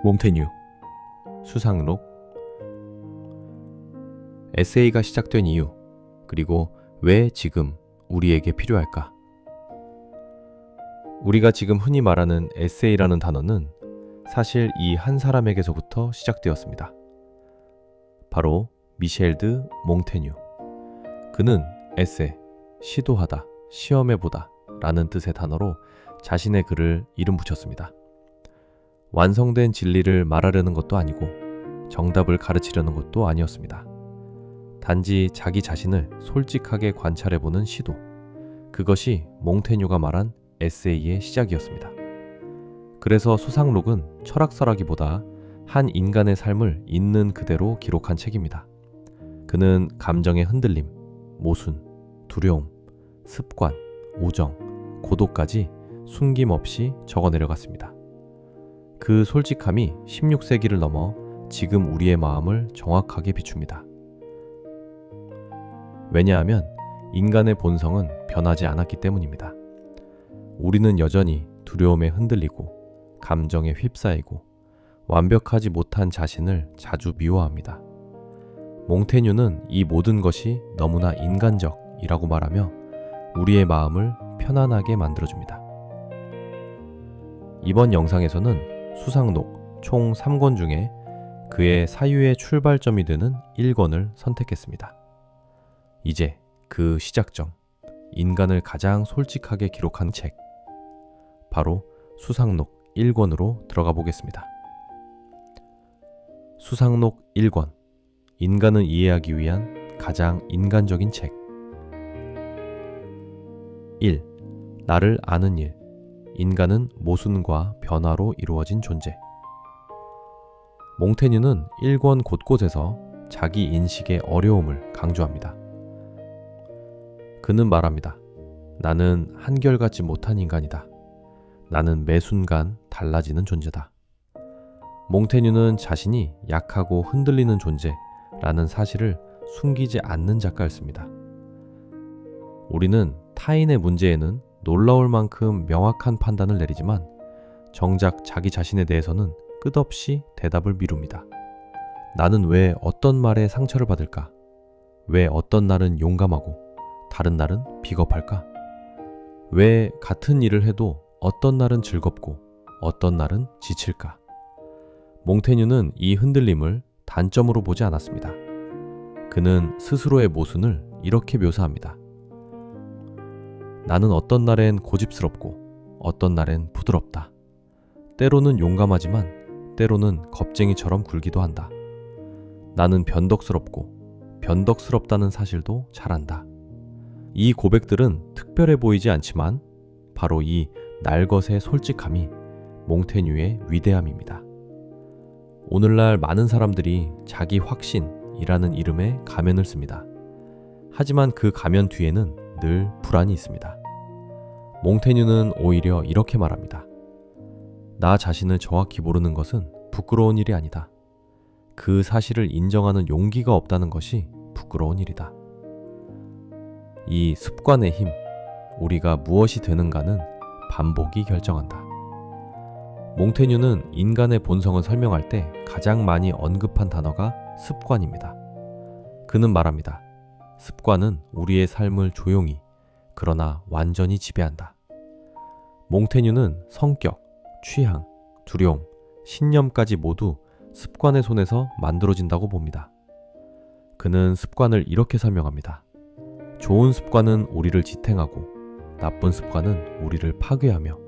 몽테뉴, 수상록, 에세이가 시작된 이유, 그리고 왜 지금 우리에게 필요할까? 우리가 지금 흔히 말하는 에세이라는 단어는 사실 이 한 사람에게서부터 시작되었습니다. 바로 미셸 드 몽테뉴. 그는 에세, 시도하다, 시험해보다 라는 뜻의 단어로 자신의 글을 이름 붙였습니다. 완성된 진리를 말하려는 것도 아니고 정답을 가르치려는 것도 아니었습니다. 단지 자기 자신을 솔직하게 관찰해보는 시도, 그것이 몽테뉴가 말한 에세이의 시작이었습니다. 그래서 수상록은 철학서라기보다 한 인간의 삶을 있는 그대로 기록한 책입니다. 그는 감정의 흔들림, 모순, 두려움, 습관, 우정, 고독까지 숨김없이 적어 내려갔습니다. 그 솔직함이 16세기를 넘어 지금 우리의 마음을 정확하게 비춥니다. 왜냐하면 인간의 본성은 변하지 않았기 때문입니다. 우리는 여전히 두려움에 흔들리고 감정에 휩싸이고 완벽하지 못한 자신을 자주 미워합니다. 몽테뉴는 이 모든 것이 너무나 인간적이라고 말하며 우리의 마음을 편안하게 만들어줍니다. 이번 영상에서는 수상록 총 3권 중에 그의 사유의 출발점이 되는 1권을 선택했습니다. 이제 그 시작점, 인간을 가장 솔직하게 기록한 책, 바로 수상록 1권으로 들어가 보겠습니다. 수상록 1권, 인간을 이해하기 위한 가장 인간적인 책. 1. 나를 아는 일. 인간은 모순과 변화로 이루어진 존재. 몽테뉴는 1권 곳곳에서 자기 인식의 어려움을 강조합니다. 그는 말합니다. 나는 한결같지 못한 인간이다. 나는 매 순간 달라지는 존재다. 몽테뉴는 자신이 약하고 흔들리는 존재라는 사실을 숨기지 않는 작가였습니다. 우리는 타인의 문제에는 놀라울 만큼 명확한 판단을 내리지만 정작 자기 자신에 대해서는 끝없이 대답을 미룹니다. 나는 왜 어떤 말에 상처를 받을까? 왜 어떤 날은 용감하고 다른 날은 비겁할까? 왜 같은 일을 해도 어떤 날은 즐겁고 어떤 날은 지칠까? 몽테뉴는 이 흔들림을 단점으로 보지 않았습니다. 그는 스스로의 모순을 이렇게 묘사합니다. 나는 어떤 날엔 고집스럽고 어떤 날엔 부드럽다. 때로는 용감하지만 때로는 겁쟁이처럼 굴기도 한다. 나는 변덕스럽고 변덕스럽다는 사실도 잘 안다. 이 고백들은 특별해 보이지 않지만 바로 이 날것의 솔직함이 몽테뉴의 위대함입니다. 오늘날 많은 사람들이 자기 확신이라는 이름의 가면을 씁니다. 하지만 그 가면 뒤에는 늘 불안이 있습니다. 몽테뉴는 오히려 이렇게 말합니다. 나 자신을 정확히 모르는 것은 부끄러운 일이 아니다. 그 사실을 인정하는 용기가 없다는 것이 부끄러운 일이다. 이 습관의 힘, 우리가 무엇이 되는가는 반복이 결정한다. 몽테뉴는 인간의 본성을 설명할 때 가장 많이 언급한 단어가 습관입니다. 그는 말합니다. 습관은 우리의 삶을 조용히, 그러나 완전히 지배한다. 몽테뉴는 성격, 취향, 두려움, 신념까지 모두 습관의 손에서 만들어진다고 봅니다. 그는 습관을 이렇게 설명합니다. 좋은 습관은 우리를 지탱하고 나쁜 습관은 우리를 파괴하며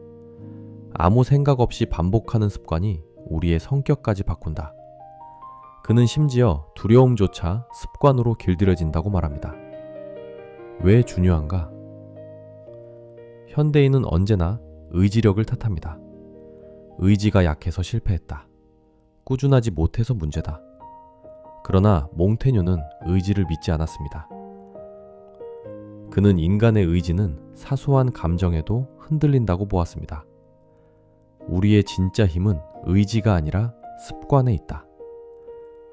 아무 생각 없이 반복하는 습관이 우리의 성격까지 바꾼다. 그는 심지어 두려움조차 습관으로 길들여진다고 말합니다. 왜 중요한가? 현대인은 언제나 의지력을 탓합니다. 의지가 약해서 실패했다. 꾸준하지 못해서 문제다. 그러나 몽테뉴는 의지를 믿지 않았습니다. 그는 인간의 의지는 사소한 감정에도 흔들린다고 보았습니다. 우리의 진짜 힘은 의지가 아니라 습관에 있다.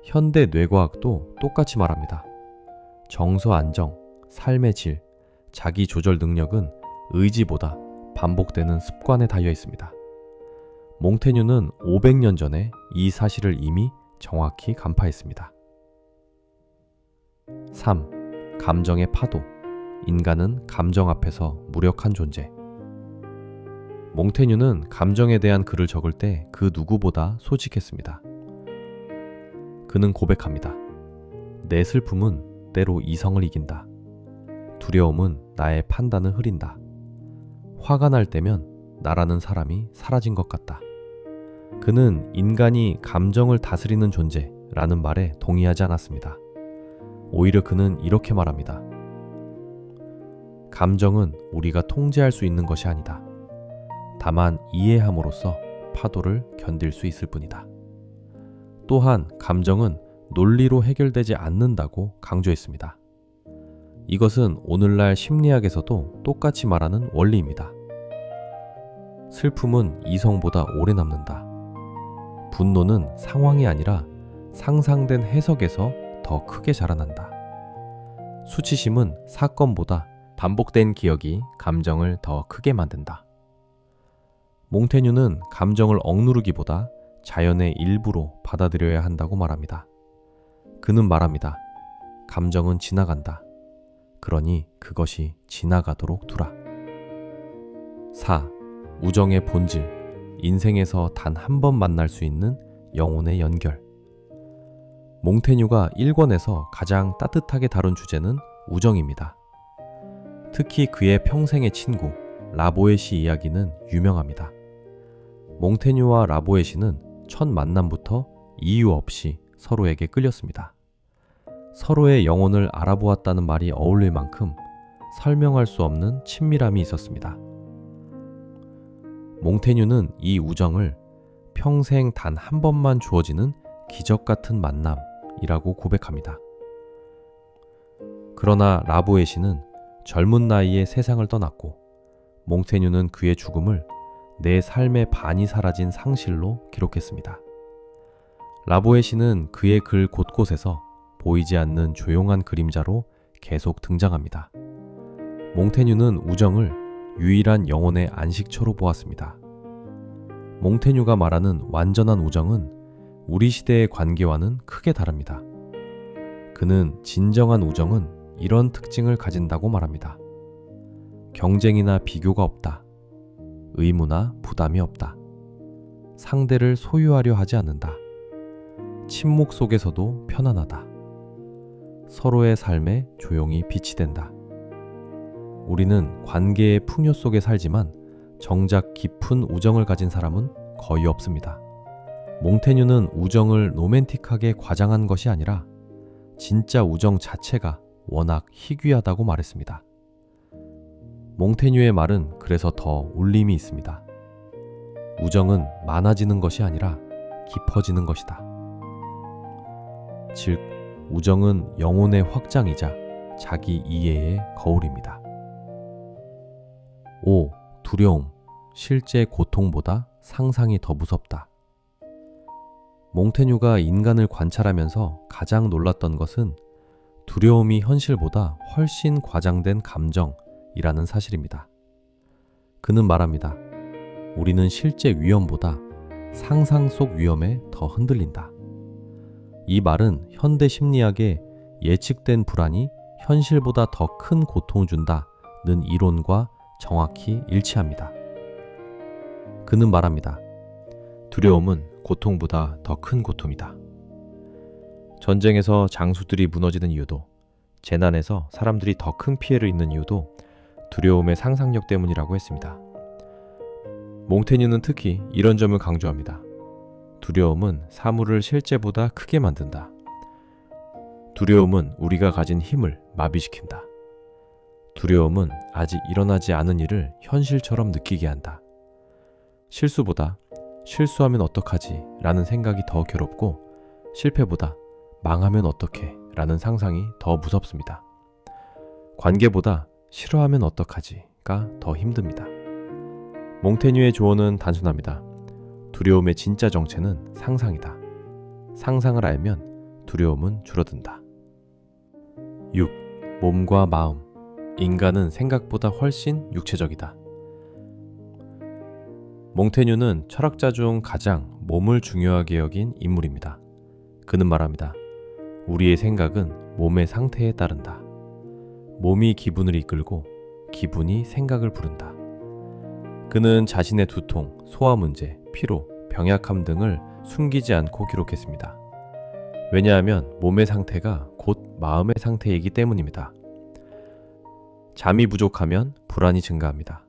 현대 뇌과학도 똑같이 말합니다. 정서 안정, 삶의 질, 자기 조절 능력은 의지보다 반복되는 습관에 달려 있습니다. 몽테뉴는 500년 전에 이 사실을 이미 정확히 간파했습니다. 3. 감정의 파도. 인간은 감정 앞에서 무력한 존재. 몽테뉴는 감정에 대한 글을 적을 때 그 누구보다 솔직했습니다. 그는 고백합니다. 내 슬픔은 때로 이성을 이긴다. 두려움은 나의 판단을 흐린다. 화가 날 때면 나라는 사람이 사라진 것 같다. 그는 인간이 감정을 다스리는 존재라는 말에 동의하지 않았습니다. 오히려 그는 이렇게 말합니다. 감정은 우리가 통제할 수 있는 것이 아니다. 다만 이해함으로써 파도를 견딜 수 있을 뿐이다. 또한 감정은 논리로 해결되지 않는다고 강조했습니다. 이것은 오늘날 심리학에서도 똑같이 말하는 원리입니다. 슬픔은 이성보다 오래 남는다. 분노는 상황이 아니라 상상된 해석에서 더 크게 자라난다. 수치심은 사건보다 반복된 기억이 감정을 더 크게 만든다. 몽테뉴는 감정을 억누르기보다 자연의 일부로 받아들여야 한다고 말합니다. 그는 말합니다. 감정은 지나간다. 그러니 그것이 지나가도록 두라. 4. 우정의 본질. 인생에서 단 한 번 만날 수 있는 영혼의 연결. 몽테뉴가 1권에서 가장 따뜻하게 다룬 주제는 우정입니다. 특히 그의 평생의 친구 라보에시 이야기는 유명합니다. 몽테뉴와 라보에시는 첫 만남부터 이유 없이 서로에게 끌렸습니다. 서로의 영혼을 알아보았다는 말이 어울릴 만큼 설명할 수 없는 친밀함이 있었습니다. 몽테뉴는 이 우정을 평생 단 한 번만 주어지는 기적 같은 만남이라고 고백합니다. 그러나 라보에시는 젊은 나이에 세상을 떠났고 몽테뉴는 그의 죽음을 내 삶의 반이 사라진 상실로 기록했습니다. 라보에시는 그의 글 곳곳에서 보이지 않는 조용한 그림자로 계속 등장합니다. 몽테뉴는 우정을 유일한 영혼의 안식처로 보았습니다. 몽테뉴가 말하는 완전한 우정은 우리 시대의 관계와는 크게 다릅니다. 그는 진정한 우정은 이런 특징을 가진다고 말합니다. 경쟁이나 비교가 없다. 의무나 부담이 없다. 상대를 소유하려 하지 않는다. 침묵 속에서도 편안하다. 서로의 삶에 조용히 빛이 된다. 우리는 관계의 풍요 속에 살지만 정작 깊은 우정을 가진 사람은 거의 없습니다. 몽테뉴는 우정을 로맨틱하게 과장한 것이 아니라 진짜 우정 자체가 워낙 희귀하다고 말했습니다. 몽테뉴의 말은 그래서 더 울림이 있습니다. 우정은 많아지는 것이 아니라 깊어지는 것이다. 즉, 우정은 영혼의 확장이자 자기 이해의 거울입니다. 5. 두려움. 실제 고통보다 상상이 더 무섭다. 몽테뉴가 인간을 관찰하면서 가장 놀랐던 것은 두려움이 현실보다 훨씬 과장된 감정이라는 사실입니다. 그는 말합니다. 우리는 실제 위험보다 상상 속 위험에 더 흔들린다. 이 말은 현대 심리학의 예측된 불안이 현실보다 더 큰 고통을 준다는 이론과 정확히 일치합니다. 그는 말합니다. 두려움은 고통보다 더 큰 고통이다. 전쟁에서 장수들이 무너지는 이유도, 재난에서 사람들이 더 큰 피해를 입는 이유도 두려움의 상상력 때문이라고 했습니다. 몽테뉴는 특히 이런 점을 강조합니다. 두려움은 사물을 실제보다 크게 만든다. 두려움은 우리가 가진 힘을 마비시킨다. 두려움은 아직 일어나지 않은 일을 현실처럼 느끼게 한다. 실수보다 실수하면 어떡하지 라는 생각이 더 괴롭고 실패보다 망하면 어떡해 라는 상상이 더 무섭습니다. 관계보다 싫어하면 어떡하지가 더 힘듭니다. 몽테뉴의 조언은 단순합니다. 두려움의 진짜 정체는 상상이다. 상상을 알면 두려움은 줄어든다. 6. 몸과 마음. 인간은 생각보다 훨씬 육체적이다. 몽테뉴는 철학자 중 가장 몸을 중요하게 여긴 인물입니다. 그는 말합니다. 우리의 생각은 몸의 상태에 따른다. 몸이 기분을 이끌고 기분이 생각을 부른다. 그는 자신의 두통, 소화 문제, 피로, 병약함 등을 숨기지 않고 기록했습니다. 왜냐하면 몸의 상태가 곧 마음의 상태이기 때문입니다. 잠이 부족하면 불안이 증가합니다.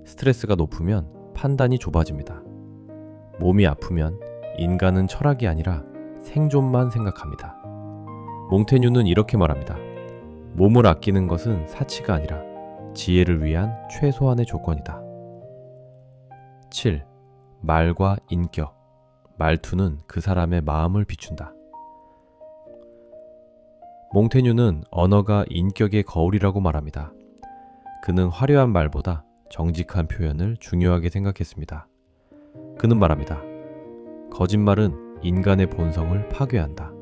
스트레스가 높으면 판단이 좁아집니다. 몸이 아프면 인간은 철학이 아니라 생존만 생각합니다. 몽테뉴는 이렇게 말합니다. 몸을 아끼는 것은 사치가 아니라 지혜를 위한 최소한의 조건이다. 7. 말과 인격. 말투는 그 사람의 마음을 비춘다. 몽테뉴는 언어가 인격의 거울이라고 말합니다. 그는 화려한 말보다 정직한 표현을 중요하게 생각했습니다. 그는 말합니다. 거짓말은 인간의 본성을 파괴한다.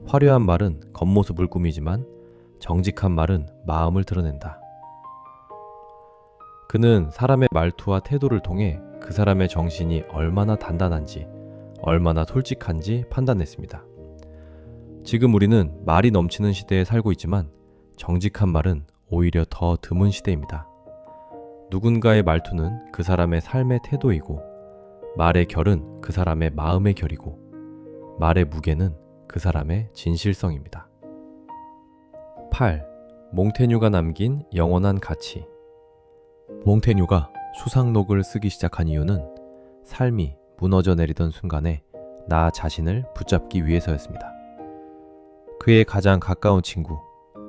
화려한 말은 겉모습을 꾸미지만 정직한 말은 마음을 드러낸다. 그는 사람의 말투와 태도를 통해 그 사람의 정신이 얼마나 단단한지, 얼마나 솔직한지 판단했습니다. 지금 우리는 말이 넘치는 시대에 살고 있지만 정직한 말은 오히려 더 드문 시대입니다. 누군가의 말투는 그 사람의 삶의 태도이고, 말의 결은 그 사람의 마음의 결이고, 말의 무게는 그 사람의 진실성입니다. 8. 몽테뉴가 남긴 영원한 가치. 몽테뉴가 수상록을 쓰기 시작한 이유는 삶이 무너져 내리던 순간에 나 자신을 붙잡기 위해서였습니다. 그의 가장 가까운 친구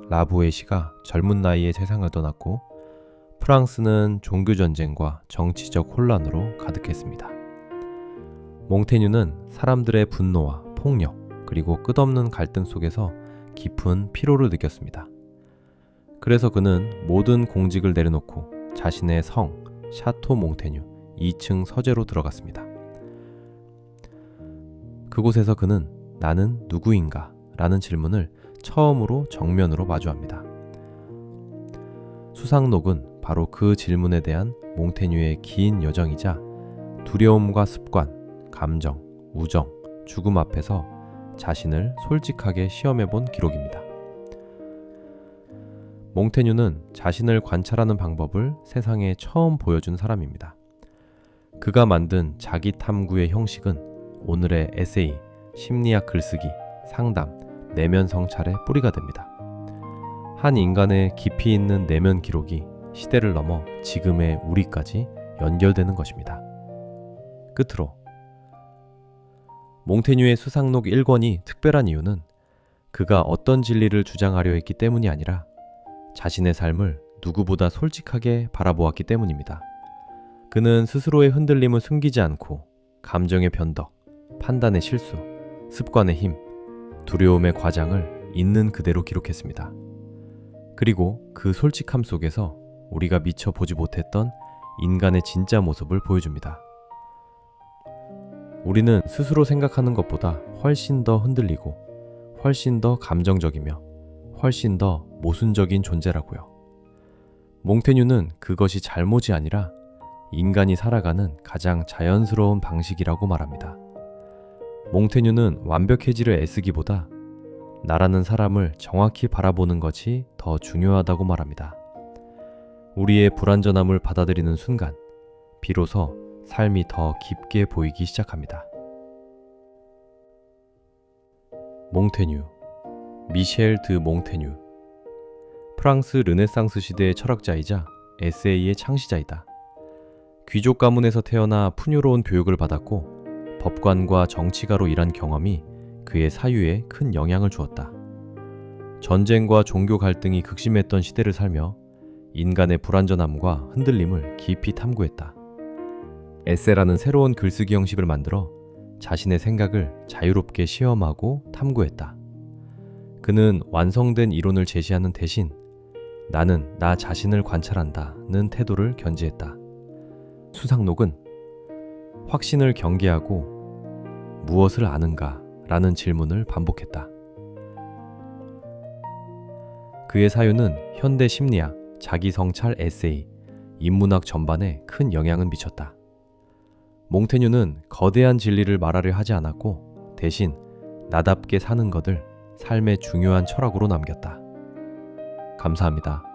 라부에시가 젊은 나이에 세상을 떠났고 프랑스는 종교전쟁과 정치적 혼란으로 가득했습니다. 몽테뉴는 사람들의 분노와 폭력 그리고 끝없는 갈등 속에서 깊은 피로를 느꼈습니다. 그래서 그는 모든 공직을 내려놓고 자신의 성 샤토 몽테뉴 2층 서재로 들어갔습니다. 그곳에서 그는 나는 누구인가? 라는 질문을 처음으로 정면으로 마주합니다. 수상록은 바로 그 질문에 대한 몽테뉴의 긴 여정이자 두려움과 습관, 감정, 우정, 죽음 앞에서 자신을 솔직하게 시험해본 기록입니다. 몽테뉴는 자신을 관찰하는 방법을 세상에 처음 보여준 사람입니다. 그가 만든 자기 탐구의 형식은 오늘의 에세이, 심리학 글쓰기, 상담, 내면 성찰의 뿌리가 됩니다. 한 인간의 깊이 있는 내면 기록이 시대를 넘어 지금의 우리까지 연결되는 것입니다. 끝으로 몽테뉴의 수상록 1권이 특별한 이유는 그가 어떤 진리를 주장하려 했기 때문이 아니라 자신의 삶을 누구보다 솔직하게 바라보았기 때문입니다. 그는 스스로의 흔들림을 숨기지 않고 감정의 변덕, 판단의 실수, 습관의 힘, 두려움의 과장을 있는 그대로 기록했습니다. 그리고 그 솔직함 속에서 우리가 미처 보지 못했던 인간의 진짜 모습을 보여줍니다. 우리는 스스로 생각하는 것보다 훨씬 더 흔들리고 훨씬 더 감정적이며 훨씬 더 모순적인 존재라고요. 몽테뉴는 그것이 잘못이 아니라 인간이 살아가는 가장 자연스러운 방식이라고 말합니다. 몽테뉴는 완벽해지려 애쓰기보다 나라는 사람을 정확히 바라보는 것이 더 중요하다고 말합니다. 우리의 불완전함을 받아들이는 순간 비로소 삶이 더 깊게 보이기 시작합니다. 몽테뉴, 미셸 드 몽테뉴. 프랑스 르네상스 시대의 철학자이자 에세이의 창시자이다. 귀족 가문에서 태어나 풍요로운 교육을 받았고 법관과 정치가로 일한 경험이 그의 사유에 큰 영향을 주었다. 전쟁과 종교 갈등이 극심했던 시대를 살며 인간의 불완전함과 흔들림을 깊이 탐구했다. 에세라는 새로운 글쓰기 형식을 만들어 자신의 생각을 자유롭게 시험하고 탐구했다. 그는 완성된 이론을 제시하는 대신 나는 나 자신을 관찰한다는 태도를 견지했다. 수상록은 확신을 경계하고 무엇을 아는가? 라는 질문을 반복했다. 그의 사유는 현대 심리학, 자기성찰 에세이, 인문학 전반에 큰 영향을 미쳤다. 몽테뉴는 거대한 진리를 말하려 하지 않았고 대신 나답게 사는 것을 삶의 중요한 철학으로 남겼다. 감사합니다.